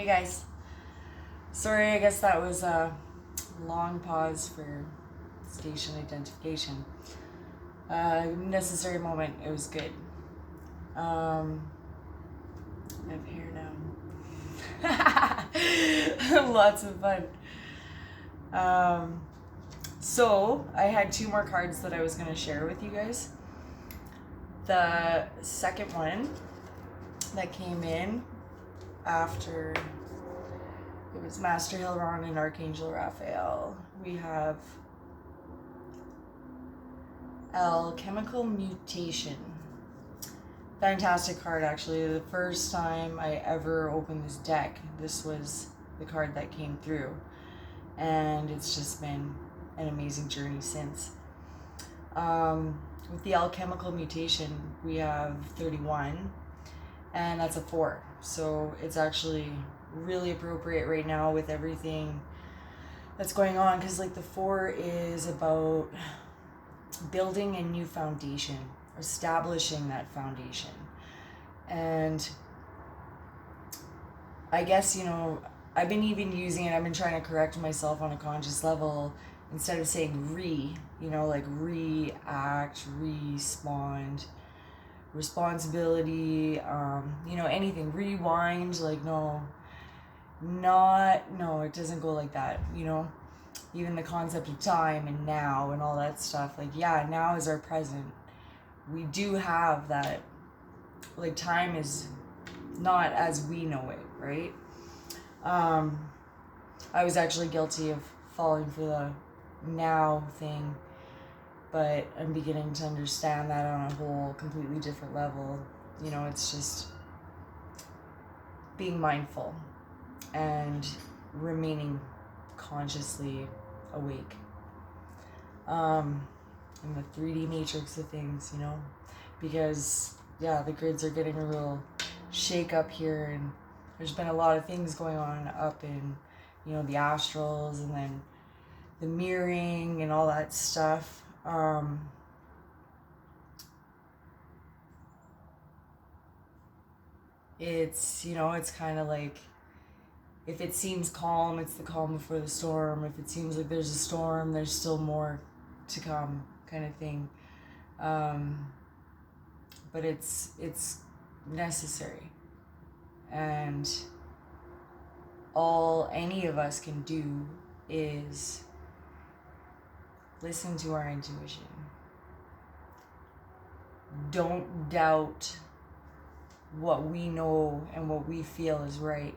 Hey guys. Sorry, I guess that was a long pause for station identification. Necessary moment. It was good. I have hair now. Lots of fun. So, I had two more cards that I was going to share with you guys. The second one that came in after it was Master Hilron and Archangel Raphael. We have Alchemical Mutation. Fantastic card, actually. The first time I ever opened this deck, this was the card that came through. And it's just been an amazing journey since. With the Alchemical Mutation, we have 31, and that's a 4. So it's actually really appropriate right now with everything that's going on, because like the 4 is about building a new foundation, establishing that foundation. And I guess, I've been even using it, I've been trying to correct myself on a conscious level. Instead of saying like react, respond, responsibility, anything, rewind, like no, it doesn't go like that, even the concept of time and now and all that stuff, like, yeah, now is our present. We do have that, like, time is not as we know it, right? I was actually guilty of falling for the now thing, but I'm beginning to understand that on a whole completely different level. It's just being mindful and remaining consciously awake in the 3D matrix of things, because the grids are getting a real shake up here, and there's been a lot of things going on up in the astrals, and then the mirroring and all that stuff. It's it's kind of like, if it seems calm, it's the calm before the storm. If it seems like there's a storm, there's still more to come, kind of thing. But it's necessary, and all any of us can do is listen to our intuition. Don't doubt what we know and what we feel is right.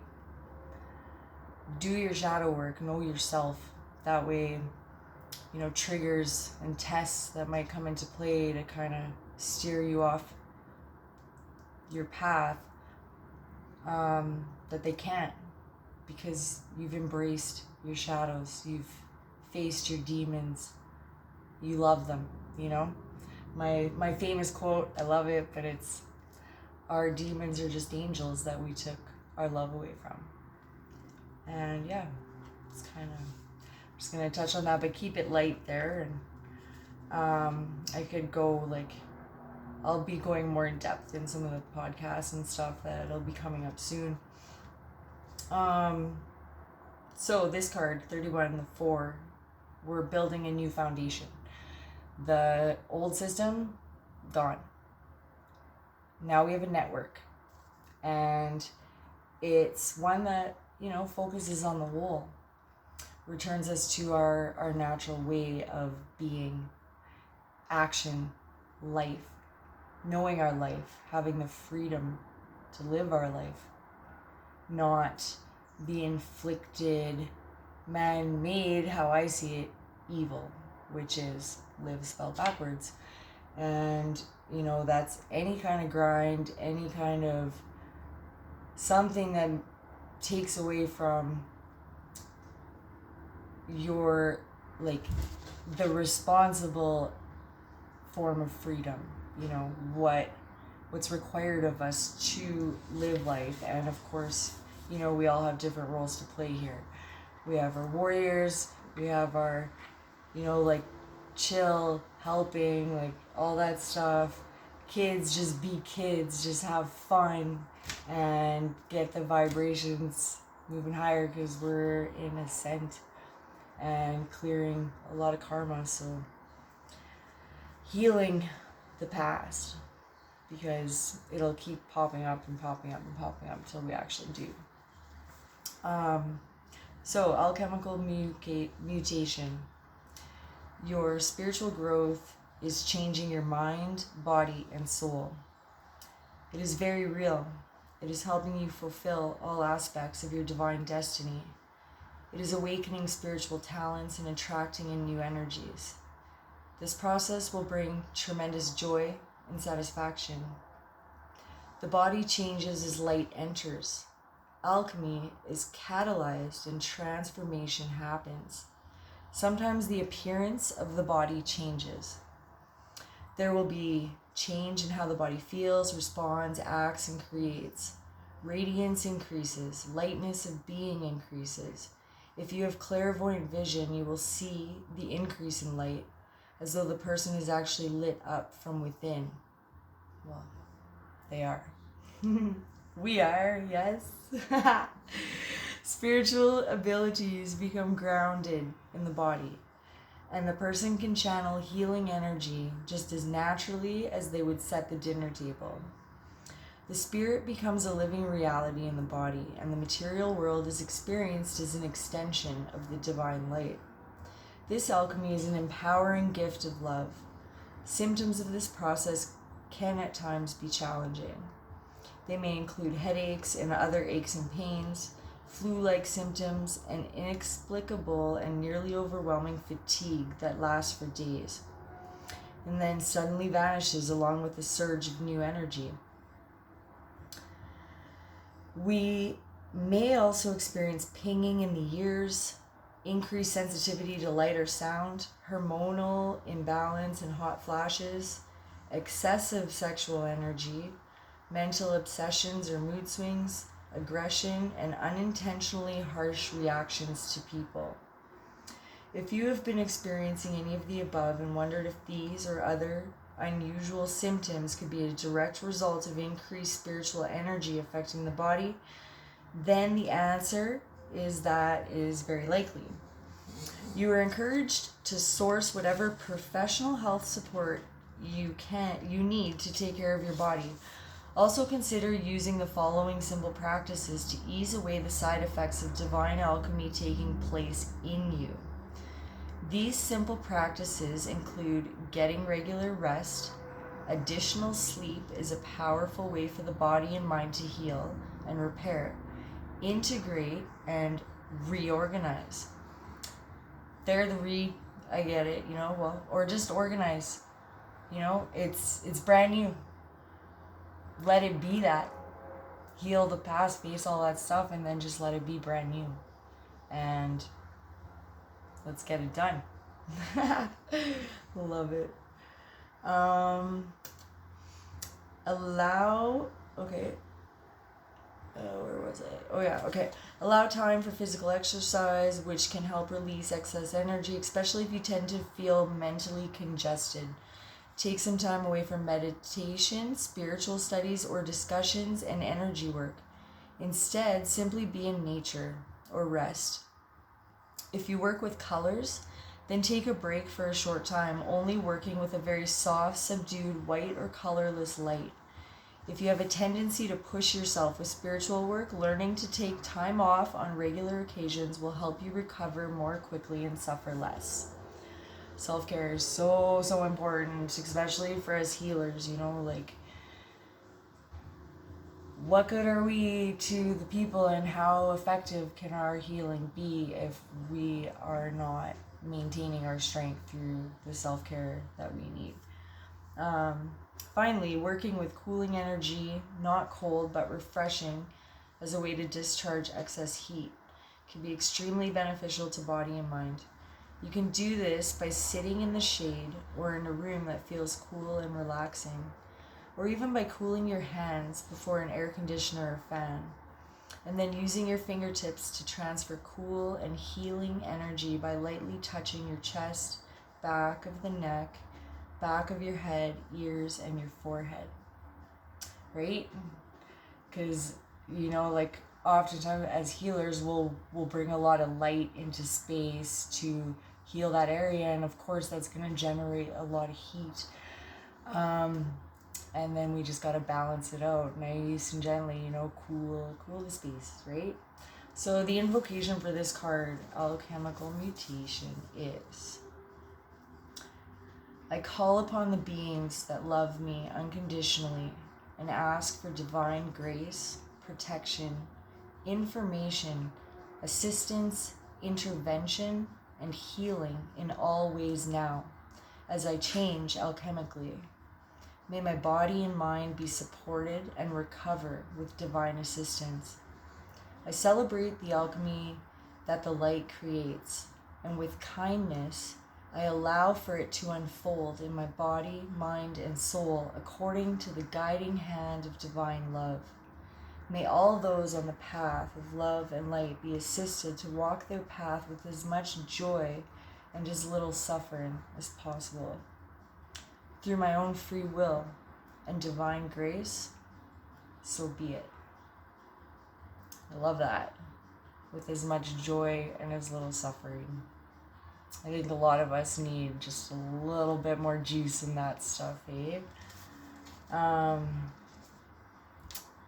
Do your shadow work, know yourself. That way, triggers and tests that might come into play to kind of steer you off your path, that they can't, because you've embraced your shadows, you've faced your demons, you love them, My famous quote, I love it, but it's, our demons are just angels that we took our love away from. And it's kind of, I'm just going to touch on that, but keep it light there. And I could go, like, I'll be going more in depth in some of the podcasts and stuff that'll be coming up soon. So this card, 31 and the 4, we're building a new foundation. The old system, gone. Now we have a network. And it's one that, focuses on the whole. Returns us to our natural way of being, action, life, knowing our life, having the freedom to live our life, not the inflicted, man-made, how I see it, evil, which is live spelled backwards. And, that's any kind of grind, any kind of something that takes away from your, like, the responsible form of freedom, what's required of us to live life. And of course, we all have different roles to play here. We have our warriors, we have our, like, chill, helping, like, all that stuff. Kids, just be kids, just have fun and get the vibrations moving higher because we're in ascent and clearing a lot of karma. So healing the past, because it'll keep popping up and popping up and popping up until we actually do. So alchemical mutation. Your spiritual growth is changing your mind, body, and soul. It is very real. It is helping you fulfill all aspects of your divine destiny. It is awakening spiritual talents and attracting in new energies. This process will bring tremendous joy and satisfaction. The body changes as light enters. Alchemy is catalyzed and transformation happens. Sometimes the appearance of the body changes. There will be change in how the body feels, responds, acts, and creates. Radiance increases, lightness of being increases. If you have clairvoyant vision, you will see the increase in light, as though the person is actually lit up from within. Well, they are. We are, yes. Spiritual abilities become grounded in the body, and the person can channel healing energy just as naturally as they would set the dinner table. The spirit becomes a living reality in the body, and the material world is experienced as an extension of the divine light. This alchemy is an empowering gift of love. Symptoms of this process can at times be challenging. They may include headaches and other aches and pains, flu-like symptoms, and inexplicable and nearly overwhelming fatigue that lasts for days, and then suddenly vanishes along with a surge of new energy. We may also experience pinging in the ears, increased sensitivity to light or sound, hormonal imbalance and hot flashes, excessive sexual energy, mental obsessions or mood swings, aggression, and unintentionally harsh reactions to people. If you have been experiencing any of the above and wondered if these or other unusual symptoms could be a direct result of increased spiritual energy affecting the body, then the answer is that is very likely. You are encouraged to source whatever professional health support you need to take care of your body. Also consider using the following simple practices to ease away the side effects of divine alchemy taking place in you. These simple practices include getting regular rest. Additional sleep is a powerful way for the body and mind to heal and repair, integrate, and reorganize. I get it, or just organize. It's brand new. Let it be that. Heal the past, face all that stuff, and then just let it be brand new. And let's get it done. Love it. Where was it? Oh yeah, okay. Allow time for physical exercise, which can help release excess energy, especially if you tend to feel mentally congested. Take some time away from meditation, spiritual studies, or discussions and energy work. Instead, simply be in nature or rest. If you work with colors, then take a break for a short time, only working with a very soft, subdued, white or colorless light. If you have a tendency to push yourself with spiritual work, learning to take time off on regular occasions will help you recover more quickly and suffer less. Self-care is so, so important, especially for us healers, what good are we to the people, and how effective can our healing be if we are not maintaining our strength through the self-care that we need? Finally, working with cooling energy, not cold but refreshing, as a way to discharge excess heat can be extremely beneficial to body and mind. You can do this by sitting in the shade or in a room that feels cool and relaxing, or even by cooling your hands before an air conditioner or fan, and then using your fingertips to transfer cool and healing energy by lightly touching your chest, back of the neck, back of your head, ears, and your forehead. Right? Because, oftentimes as healers will bring a lot of light into space to heal that area, and of course that's going to generate a lot of heat. And then we just got to balance it out nice and gently, cool the space, right? So the invocation for this card, Alchemical Mutation, is: I call upon the beings that love me unconditionally and ask for divine grace, protection, information, assistance, intervention, and healing in all ways now, as I change alchemically. May my body and mind be supported and recover with divine assistance. I celebrate the alchemy that the light creates, and with kindness, I allow for it to unfold in my body, mind, and soul according to the guiding hand of divine love. May all those on the path of love and light be assisted to walk their path with as much joy and as little suffering as possible. Through my own free will and divine grace, so be it. I love that. With as much joy and as little suffering. I think a lot of us need just a little bit more juice in that stuff, eh?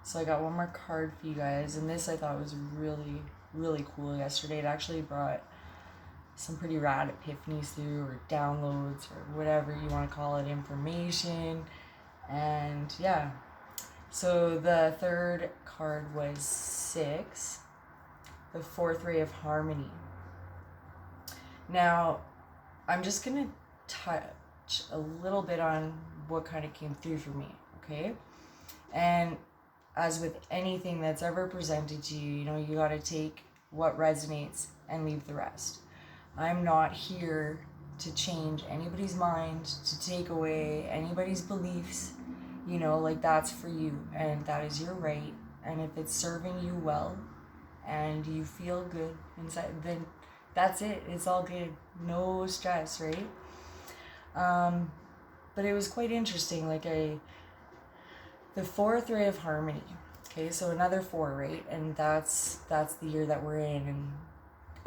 So I got one more card for you guys, and this I thought was really, really cool yesterday. It actually brought some pretty rad epiphanies through, or downloads, or whatever you want to call it, information. And yeah, so the third card was 6, the 4th ray of harmony. Now, I'm just going to touch a little bit on what kind of came through for me, okay? And as with anything that's ever presented to you, you got to take what resonates and leave the rest. I'm not here to change anybody's mind, to take away anybody's beliefs. That's for you, and that is your right. And if it's serving you well and you feel good inside, then that's it. It's all good. No stress, right? But it was quite interesting. The 4th ray of harmony. Okay, so another 4, right? And that's the year that we're in, and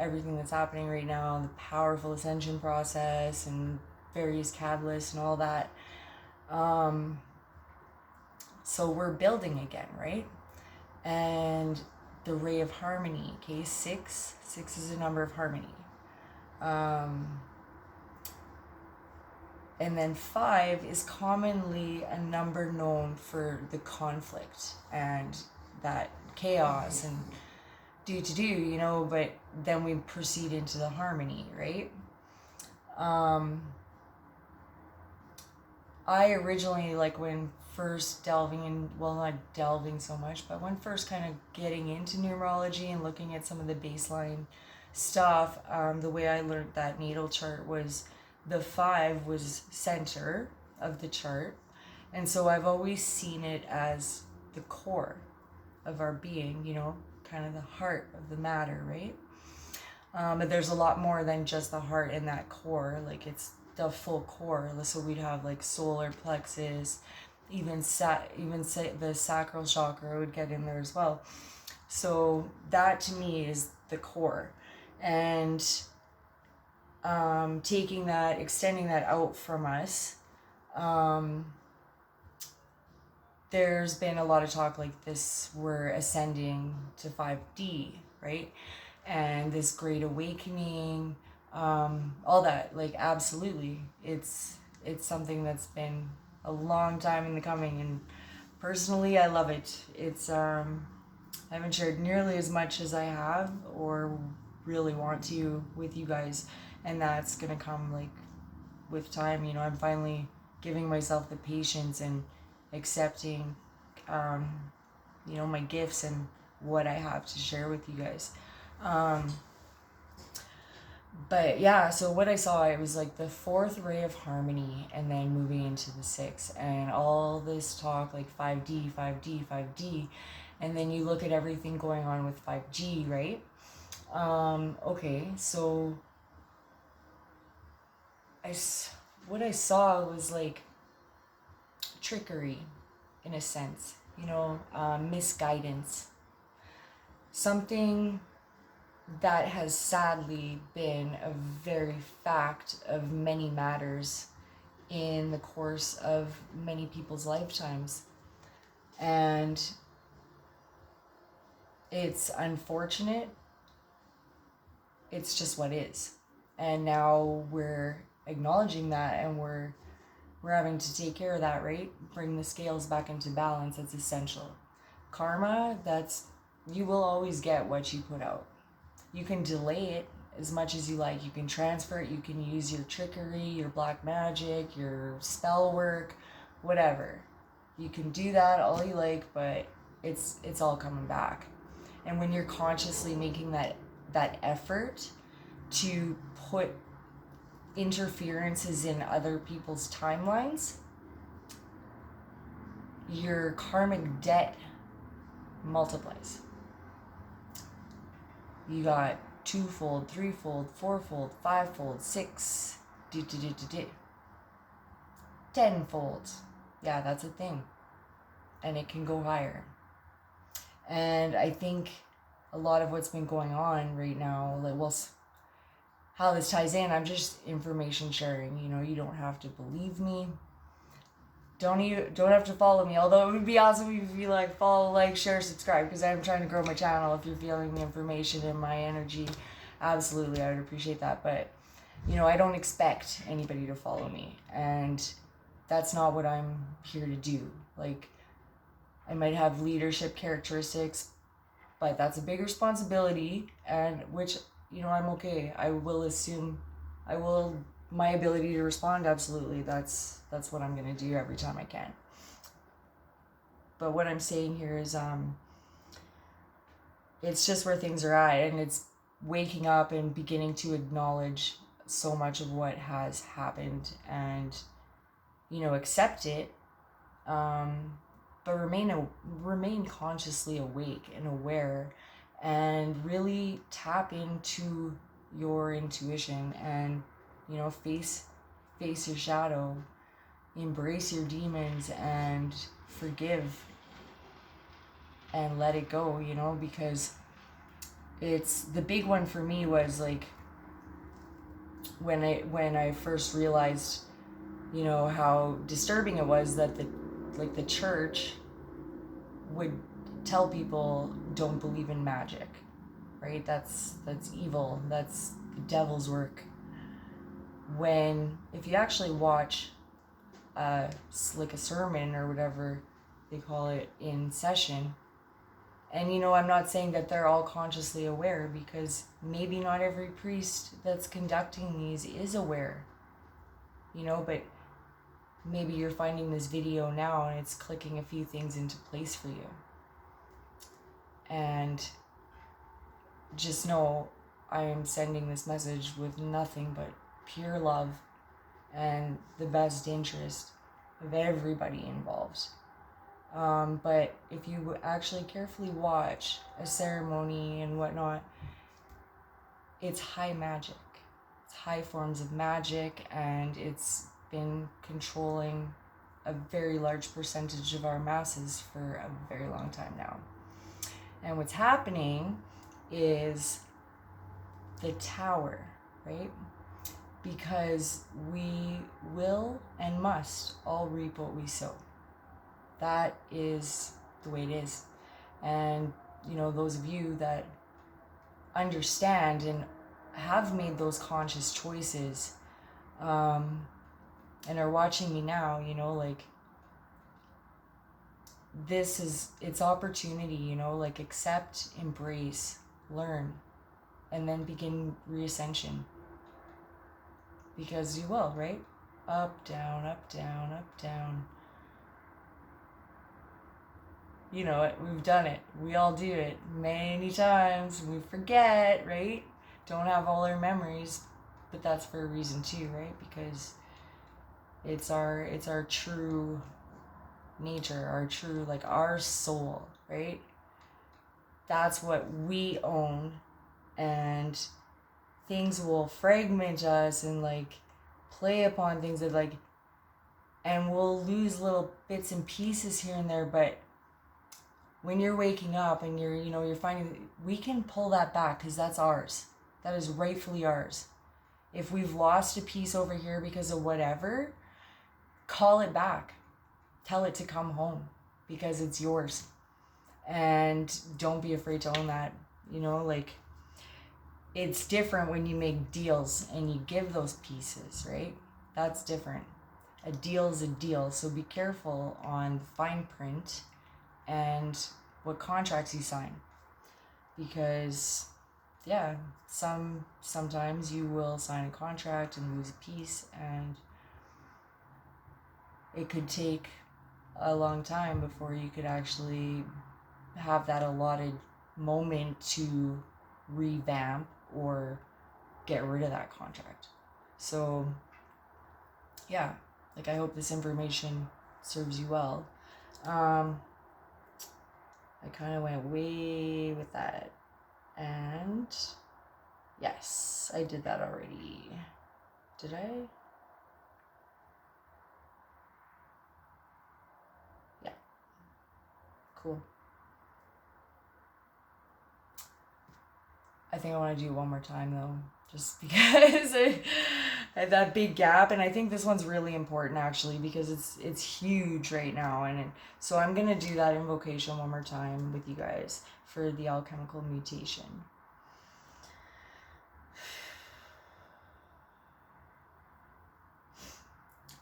everything that's happening right now, the powerful ascension process and various catalysts and all that. So we're building again, right? And the ray of harmony, okay, 6 is a number of harmony. And then 5 is commonly a number known for the conflict and that chaos and but then we proceed into the harmony, right? I originally, when first delving in, well, not delving so much, but when first kind of getting into numerology and looking at some of the baseline stuff, the way I learned that natal chart was the 5 was center of the chart. And so I've always seen it as the core of our being, kind of the heart of the matter, right? But there's a lot more than just the heart in that core. It's the full core. So we'd have solar plexus, even the sacral chakra would get in there as well. So that to me is the core. And taking that, extending that out from us, there's been a lot of talk this, we're ascending to 5D, right? And this great awakening, all that, absolutely. It's something that's been a long time in the coming, and personally I love it. It's I haven't shared nearly as much as I have or really want to with you guys, and that's gonna come with time. I'm finally giving myself the patience and accepting my gifts and what I have to share with you guys. But yeah, so what I saw, it was the 4th ray of harmony, and then moving into the 6, and all this talk 5D, 5D, 5D, and then you look at everything going on with 5G, right? Okay, so what I saw was trickery, in a sense, misguidance. something that has sadly been a very fact of many matters in the course of many people's lifetimes. And it's unfortunate. It's just what is. And now we're acknowledging that, and we're having to take care of that, right? Bring the scales back into balance. It's essential. Karma, you will always get what you put out. You can delay it as much as you like. You can transfer it. You can use your trickery, your black magic, your spell work, whatever. You can do that all you like, but it's all coming back. And when you're consciously making that effort to put interferences in other people's timelines, your karmic debt multiplies. You got 2-fold, 3-fold, 4-fold, 5-fold, 6, 10-fold. Yeah, that's a thing. And it can go higher. And I think a lot of what's been going on right now, how this ties in, I'm just information sharing. You don't have to believe me. Don't have to follow me, although it would be awesome if you follow, share, subscribe, because I'm trying to grow my channel. If you're feeling the information and my energy, absolutely, I would appreciate that. But I don't expect anybody to follow me, and that's not what I'm here to do. I might have leadership characteristics, but that's a big responsibility, and which I'm okay. My ability to respond, absolutely. That's what I'm going to do every time I can. But what I'm saying here is it's just where things are at, and it's waking up and beginning to acknowledge so much of what has happened and accept it, but remain consciously awake and aware, and really tap into your intuition and face your shadow, embrace your demons, and forgive and let it go, because it's the big one for me was when I first realized how disturbing it was that the church would tell people don't believe in magic, right? That's evil. That's the devil's work. When if you actually watch a sermon or whatever they call it in session, and I'm not saying that they're all consciously aware, because maybe not every priest that's conducting these is aware, but maybe you're finding this video now and it's clicking a few things into place for you. And just know I am sending this message with nothing but pure love and the best interest of everybody involved. But if you actually carefully watch a ceremony and whatnot, it's high magic. It's high forms of magic, and it's been controlling a very large percentage of our masses for a very long time now. And what's happening is the tower, right? Because we will and must all reap what we sow. That is the way it is. And, those of you that understand and have made those conscious choices, and are watching me now, this is, it's opportunity, accept, embrace, learn, and then begin reascension. Because you will, right? Up, down, up, down, up, down. You know it. We've done it. We all do it many times. We forget, right? Don't have all our memories, but that's for a reason too, right? Because it's our true nature, our true, our soul, right? That's what we own, and things will fragment us and play upon things that and we'll lose little bits and pieces here and there, but when you're waking up and you're finding, we can pull that back because that's ours. That is rightfully ours. If we've lost a piece over here because of whatever, call it back. Tell it to come home because it's yours. And don't be afraid to own that. Like, it's different when you make deals and you give those pieces, right? That's different. A deal is a deal. So be careful on the fine print and what contracts you sign. Because, yeah, sometimes you will sign a contract and lose a piece, and it could take a long time before you could actually have that allotted moment to revamp or get rid of that contract. So, yeah, like, I hope this information serves you well. I kind of went way with that. And yes, I did that already. Did I? Yeah. Cool. I think I want to do one more time though, just because I had that big gap, and I think this one's really important actually because it's huge right now, and so I'm gonna do that invocation one more time with you guys for the alchemical mutation.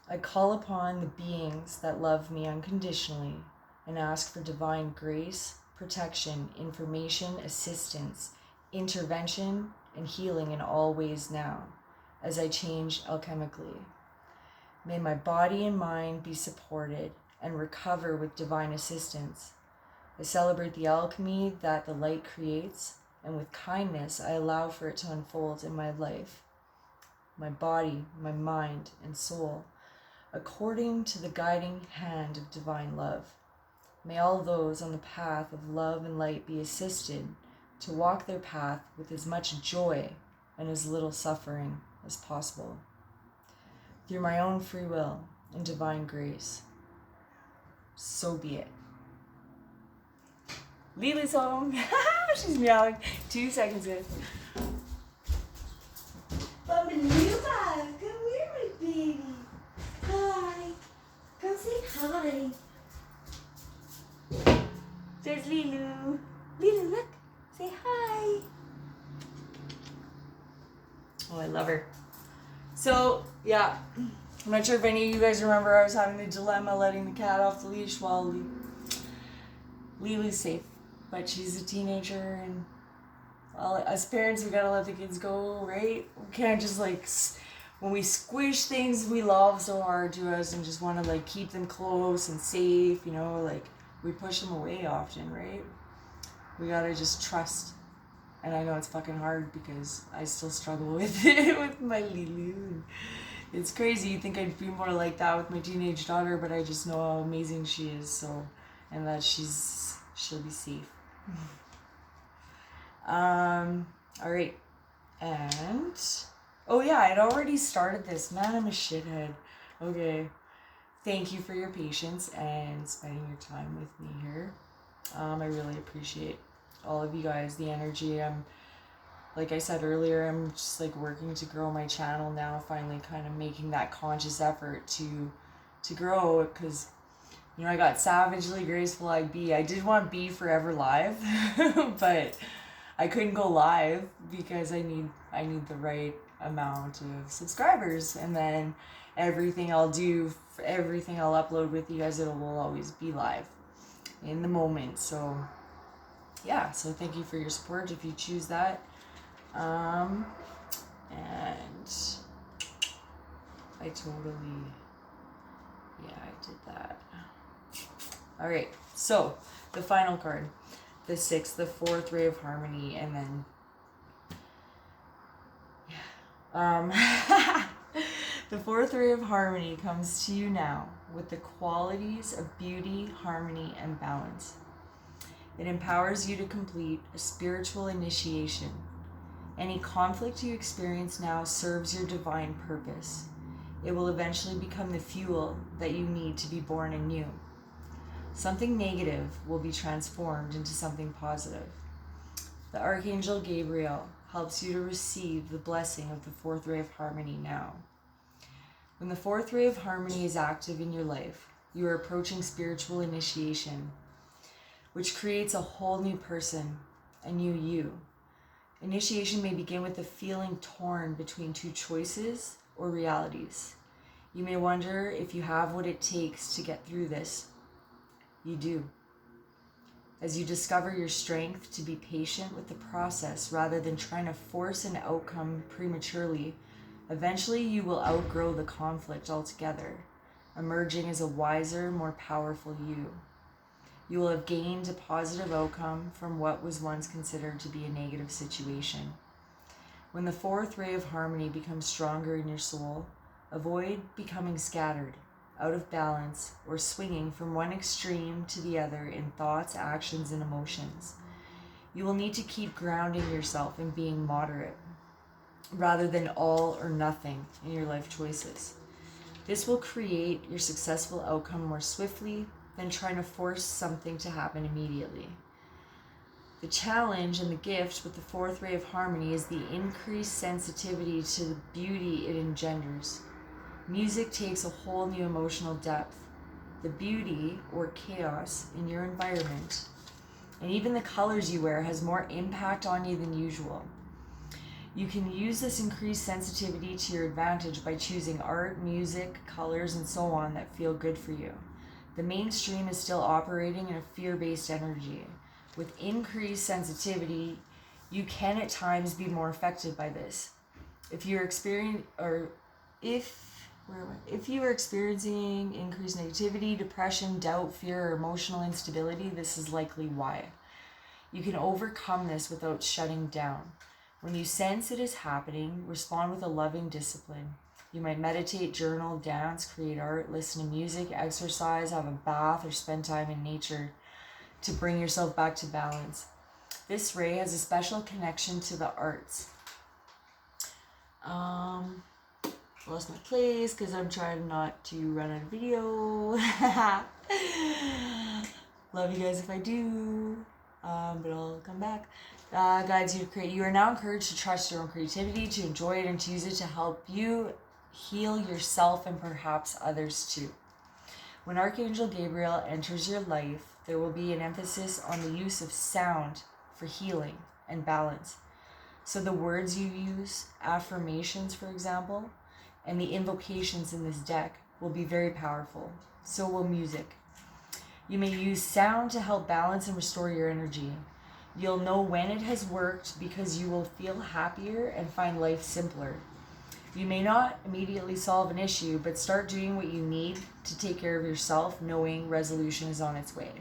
I call upon the beings that love me unconditionally and ask for divine grace, protection, information, assistance, intervention, and healing in all ways now, as I change alchemically. May my body and mind be supported and recover with divine assistance. I celebrate the alchemy that the light creates, and with kindness I allow for it to unfold in my life, my body, my mind, and soul, according to the guiding hand of divine love. May all those on the path of love and light be assisted to walk their path with as much joy and as little suffering as possible, through my own free will and divine grace. So be it. Lily's home. She's meowing. 2 seconds in. Bumbalooba, come here, my baby. Hi. Come say hi. There's Lilu. Lilu, look. Say hi. Oh, I love her. So, yeah. I'm not sure if any of you guys remember I was having the dilemma letting the cat off the leash while Lily's safe. But she's a teenager, and well, as parents, we gotta let the kids go, right? We can't just when we squish things we love so hard to us and just want to keep them close and safe, we push them away often, right? We gotta just trust. And I know it's fucking hard because I still struggle with it with my Lilu. It's crazy. You think I'd be more like that with my teenage daughter, but I just know how amazing she is, and that she'll be safe. All right. And oh yeah, I'd already started this. Man, I'm a shithead. Okay. Thank you for your patience and spending your time with me here. I really appreciate all of you guys, the energy. Like I said earlier, I'm just working to grow my channel now, finally kind of making that conscious effort to grow, because I got Savagely Graceful IB. I did want Be Forever Live, but I couldn't go live because I need the right amount of subscribers, and then everything I'll upload with you guys, it will always be live in the moment. So yeah, so thank you for your support if you choose that. And I did that. All right, so the final card, the 6th, the 4th ray of harmony, and then the 4th ray of harmony comes to you now with the qualities of beauty, harmony, and balance. It empowers you to complete a spiritual initiation. Any conflict you experience now serves your divine purpose. It will eventually become the fuel that you need to be born anew. Something negative will be transformed into something positive. The Archangel Gabriel helps you to receive the blessing of the fourth ray of harmony now. When the fourth ray of harmony is active in your life, you are approaching spiritual initiation, which creates a whole new person, a new you. Initiation may begin with a feeling torn between two choices or realities. You may wonder if you have what it takes to get through this. You do. As you discover your strength to be patient with the process rather than trying to force an outcome prematurely, eventually you will outgrow the conflict altogether, emerging as a wiser, more powerful you. You will have gained a positive outcome from what was once considered to be a negative situation. When the fourth ray of harmony becomes stronger in your soul, avoid becoming scattered, out of balance, or swinging from one extreme to the other in thoughts, actions, and emotions. You will need to keep grounding yourself in being moderate, rather than all or nothing in your life choices. This will create your successful outcome more swiftly than trying to force something to happen immediately. The challenge and the gift with the fourth ray of harmony is the increased sensitivity to the beauty it engenders. Music takes a whole new emotional depth. The beauty or chaos in your environment, and even the colors you wear, has more impact on you than usual. You can use this increased sensitivity to your advantage by choosing art, music, colors, and so on that feel good for you. The mainstream is still operating in a fear-based energy. With increased sensitivity, you can at times be more affected by this. If you are experiencing increased negativity, depression, doubt, fear, or emotional instability, this is likely why. You can overcome this without shutting down. When you sense it is happening, respond with a loving discipline. You might meditate, journal, dance, create art, listen to music, exercise, have a bath, or spend time in nature to bring yourself back to balance. This ray has a special connection to the arts. Lost my place because I'm trying not to run out of video. Love you guys if I do, but I'll come back. Guides you to create. You are now encouraged to trust your own creativity, to enjoy it, and to use it to help you heal yourself and perhaps others too. When Archangel Gabriel enters your life, there will be an emphasis on the use of sound for healing and balance. So the words you use, affirmations for example, and the invocations in this deck will be very powerful. So will music. You may use sound to help balance and restore your energy. You'll know when it has worked because you will feel happier and find life simpler. You may not immediately solve an issue, but start doing what you need to take care of yourself, knowing resolution is on its way.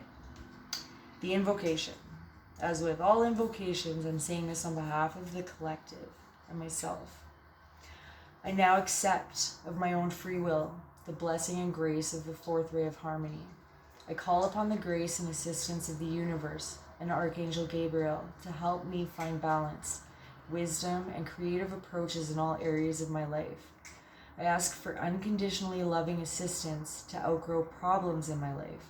The invocation. As with all invocations, I'm saying this on behalf of the collective and myself. I now accept of my own free will the blessing and grace of the fourth ray of harmony. I call upon the grace and assistance of the universe and Archangel Gabriel to help me find balance, wisdom, and creative approaches in all areas of my life. I ask for unconditionally loving assistance to outgrow problems in my life.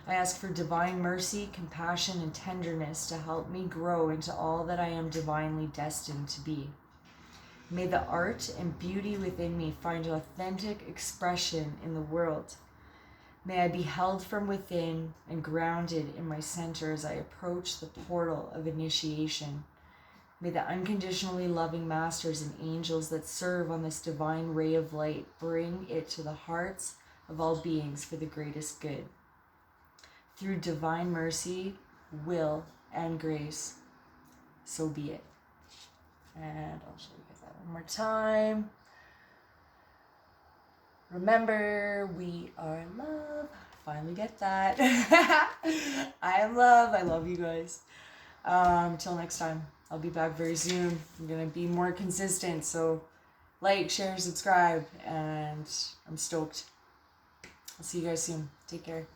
I ask for divine mercy, compassion, and tenderness to help me grow into all that I am divinely destined to be. May the art and beauty within me find authentic expression in the world. May I be held from within and grounded in my center as I approach the portal of initiation. May the unconditionally loving masters and angels that serve on this divine ray of light bring it to the hearts of all beings for the greatest good. Through divine mercy, will, and grace, so be it. And I'll show you guys that one more time. Remember, we are love. Finally get that. I am love. I love you guys. Till next time. I'll be back very soon. I'm going to be more consistent. So like, share, subscribe. And I'm stoked. I'll see you guys soon. Take care.